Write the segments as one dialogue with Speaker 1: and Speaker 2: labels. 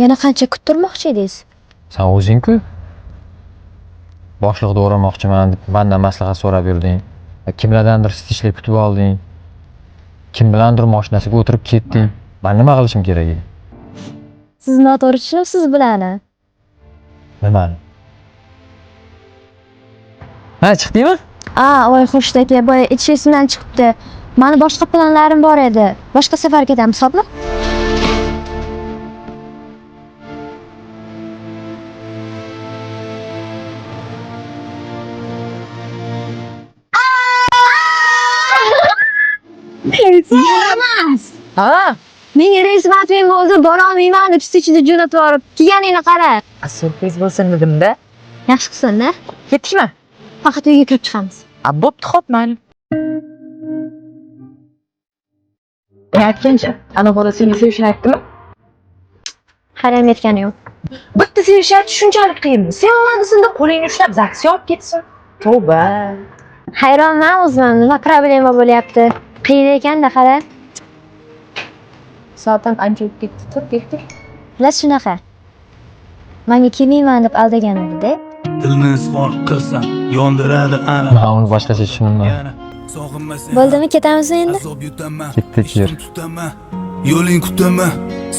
Speaker 1: Yana qancha kuttirmoqchi edingiz?
Speaker 2: Sen o'zing-ku boshliqni o'ramoqchiman deb mendan maslahat so'rab yurding. Kimlardandir stishlik kutib olding. Kim bilandir mashinasiga o'tirib ketding. Men nima qilishim kerak edi?
Speaker 1: Siz noto'g'ri tushunibsiz bularni.
Speaker 2: Nimani? Ha, chiqdingmi?
Speaker 1: Voy Xurshid aka, boya ichish esimdan chiqibdi. Meni boshqa planlarim bor edi. Boshqa safar ketamiz, hisobla.
Speaker 3: Ha?
Speaker 1: Menga resmatim bo'ldi, bora olmayman deb ichida jo'natib yuborib, kelganingni qara.
Speaker 3: Surpriz bo'lsin dedim-da.
Speaker 1: Yaxshi qilsin-da.
Speaker 3: Ketdikmi?
Speaker 1: Faqat uyga kirib chiqamiz.
Speaker 3: Bo'pti, xo'p, mayli. Aytgancha, ana bola senga sevishini aytdimi?
Speaker 1: Hali ham aytgani yo'q.
Speaker 3: Bitta sevishar shunchalik qiyinmi? Sen omadisida qo'lingni ushlab zaksga olib ketsin. Tavba.
Speaker 1: Hayronman o'zim, nima problema bo'lyapti. Qiyin ekan-da, qara.
Speaker 3: Soatdan ancha o'tib ketdi. Tur, ketdik.
Speaker 1: Bilas shunaqa. Menga kelmayman deb aldagan edi-da.
Speaker 4: Dilni isbot qilsam yondiradi ana.
Speaker 2: Men uni boshqacha tushundim.
Speaker 1: Bo'ldimi, ketamizmi endi?
Speaker 2: Ketdik yer.
Speaker 4: Yo'ling kutaman,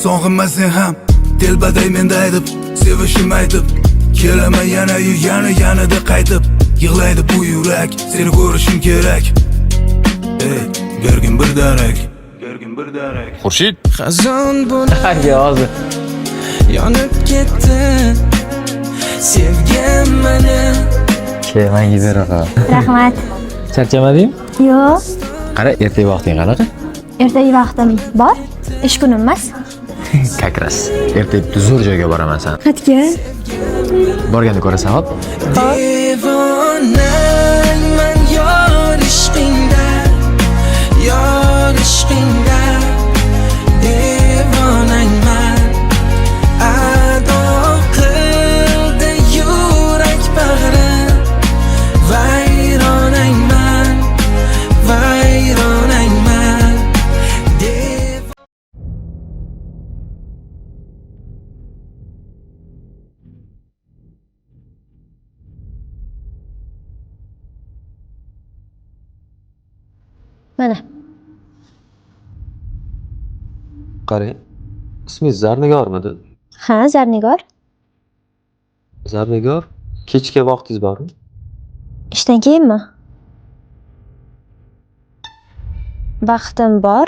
Speaker 4: sog'inmasang ham telbaday menda aytib, sevishim aytib, kelaman yanada qaytib, yig'laydi bu yurak, seni ko'rishim kerak. Bergin bir darak.
Speaker 5: Xurshid,
Speaker 6: Xazon bo'lib
Speaker 2: Hanga hozir.
Speaker 6: yonib ketdi. Sevgan meni.
Speaker 2: Menga beraqa.
Speaker 1: Rahmat.
Speaker 2: Charchamadingmi?
Speaker 1: Yo'q,
Speaker 2: Qara, ertaga vaqting qanaqa?
Speaker 1: ertaga vaqtim bor. Ish kunim emas.
Speaker 2: Как раз. Ertaga bitta zo'r joyga boraman sen.
Speaker 1: Qatga?
Speaker 2: Borganda ko'rasan, hop.
Speaker 6: Devonayman yor ishqingda. Yor ishqingda. Devonayman. Ado qildi yurak bag'rim. Vayronayman. Vayronayman.
Speaker 1: Mana.
Speaker 7: Qarang, ismingiz Zarnigormidi?
Speaker 1: Ha, Zarnigor.
Speaker 7: Zarnigor, kechga vaqtingiz bormi?
Speaker 1: Ishdan keyinmi? Vaqtim bor.